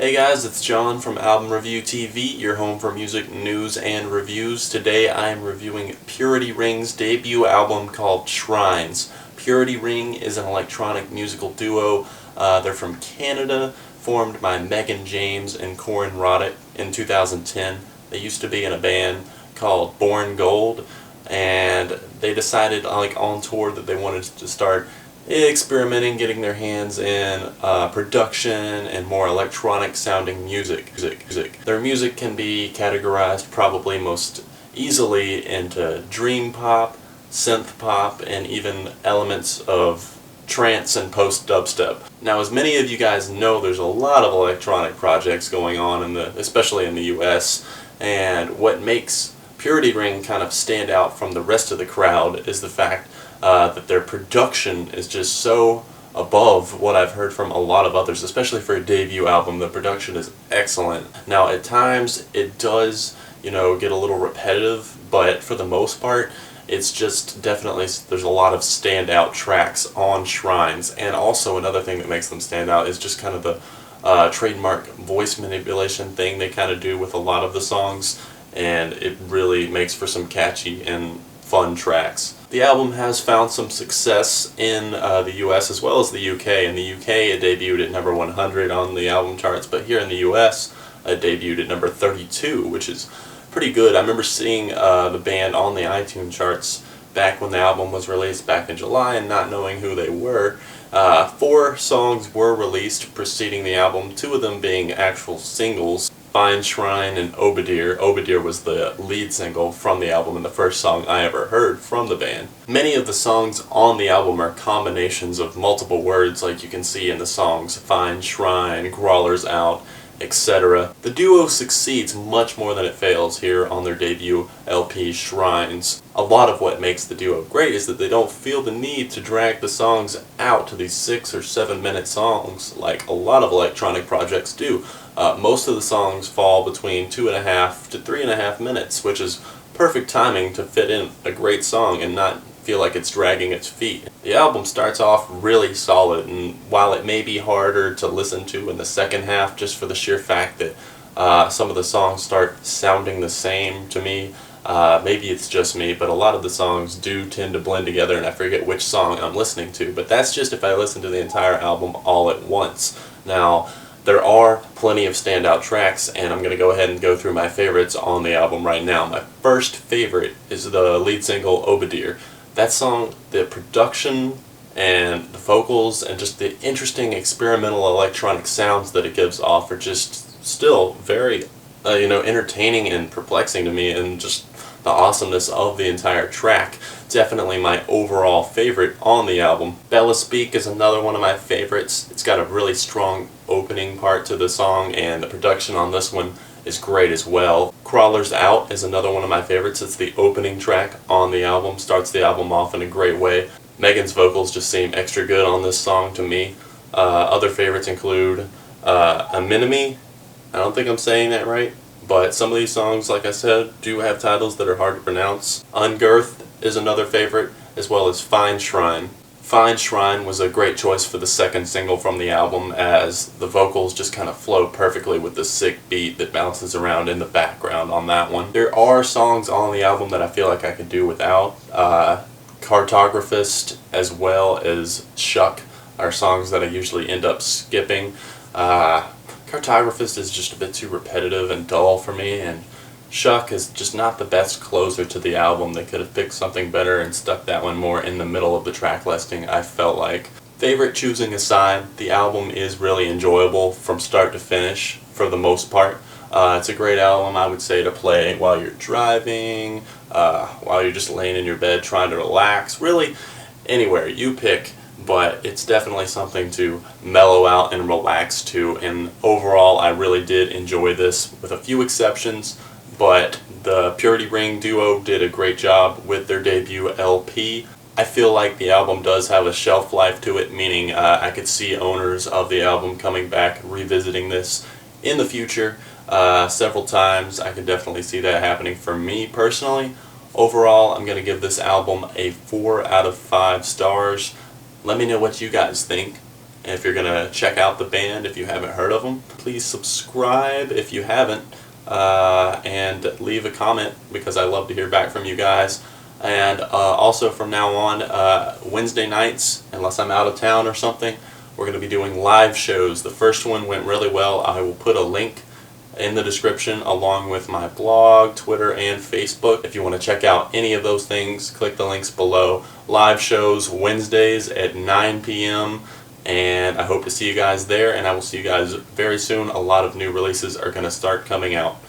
Hey guys, it's John from Album Review TV, your home for music news and reviews. Today I am reviewing Purity Ring's debut album called Shrines. Purity Ring is an electronic musical duo. They're from Canada, formed by Megan James and Corin Roddick in 2010. They used to be in a band called Born Gold, and they decided on tour that they wanted to start experimenting, getting their hands in production and more electronic sounding music. Their music can be categorized probably most easily into dream pop, synth pop, and even elements of trance and post-dubstep. Now, as many of you guys know, there's a lot of electronic projects going on, especially in the US, and what makes Purity Ring kind of stand out from the rest of the crowd is the fact that their production is just so above what I've heard from a lot of others, especially for a debut album. The production is excellent. Now, at times it does, get a little repetitive, but for the most part, it's just definitely, there's a lot of standout tracks on Shrines. And also another thing that makes them stand out is just kind of the trademark voice manipulation thing they kind of do with a lot of the songs, and it really makes for some catchy and fun tracks. The album has found some success in the US as well as the UK. In the UK it debuted at number 100 on the album charts, but here in the US it debuted at number 32, which is pretty good. I remember seeing the band on the iTunes charts back when the album was released back in July and not knowing who they were. 4 songs were released preceding the album, 2 of them being actual singles. Fine Shrine and Obadier. Obadier was the lead single from the album and the first song I ever heard from the band. Many of the songs on the album are combinations of multiple words, like you can see in the songs Fine Shrine, Crawlers Out, etc. The duo succeeds much more than it fails here on their debut LP, Shrines. A lot of what makes the duo great is that they don't feel the need to drag the songs out to these 6 or 7 minute songs like a lot of electronic projects do. Most of the songs fall between 2.5 to 3.5 minutes, which is perfect timing to fit in a great song and not feel like it's dragging its feet. The album starts off really solid, and while it may be harder to listen to in the second half just for the sheer fact that some of the songs start sounding the same to me, maybe it's just me, but a lot of the songs do tend to blend together and I forget which song I'm listening to, but that's just if I listen to the entire album all at once. Now, there are plenty of standout tracks, and I'm going to go ahead and go through my favorites on the album right now. My first favorite is the lead single, Obadier. That song, the production and the vocals and just the interesting experimental electronic sounds that it gives off are just still very, entertaining and perplexing to me, and just the awesomeness of the entire track. Definitely my overall favorite on the album. Bella Speak is another one of my favorites. It's got a really strong opening part to the song, and the production on this one is great as well. Crawlers Out is another one of my favorites. It's the opening track on the album, starts the album off in a great way. Megan's vocals just seem extra good on this song to me. Other favorites include Anemone. I don't think I'm saying that right, but some of these songs, like I said, do have titles that are hard to pronounce. Ungirth is another favorite, as well as Fine Shrine. Fine Shrine was a great choice for the second single from the album, as the vocals just kind of flow perfectly with the sick beat that bounces around in the background on that one. There are songs on the album that I feel like I could do without. Cartographist as well as Shuck are songs that I usually end up skipping. Cartographist is just a bit too repetitive and dull for me, and Shuck is just not the best closer to the album. They could have picked something better and stuck that one more in the middle of the track listing, I felt like. Favorite choosing aside, the album is really enjoyable from start to finish for the most part. It's a great album, I would say, to play while you're driving, while you're just laying in your bed trying to relax, really anywhere you pick. But it's definitely something to mellow out and relax to, and overall I really did enjoy this, with a few exceptions, but the Purity Ring duo did a great job with their debut LP. I feel like the album does have a shelf life to it, meaning I could see owners of the album coming back, revisiting this in the future several times. I could definitely see that happening for me personally. Overall, I'm going to give this album a 4 out of 5 stars. Let me know what you guys think. if you're going to check out the band if you haven't heard of them. Please subscribe if you haven't, and leave a comment because I love to hear back from you guys. And also from now on, Wednesday nights, unless I'm out of town or something, we're going to be doing live shows. The first one went really well. I will put a link in the description along with my blog, Twitter, and Facebook. If you want to check out any of those things, click the links below. Live shows Wednesdays at 9 p.m. and I hope to see you guys there, and I will see you guys very soon. A lot of new releases are going to start coming out.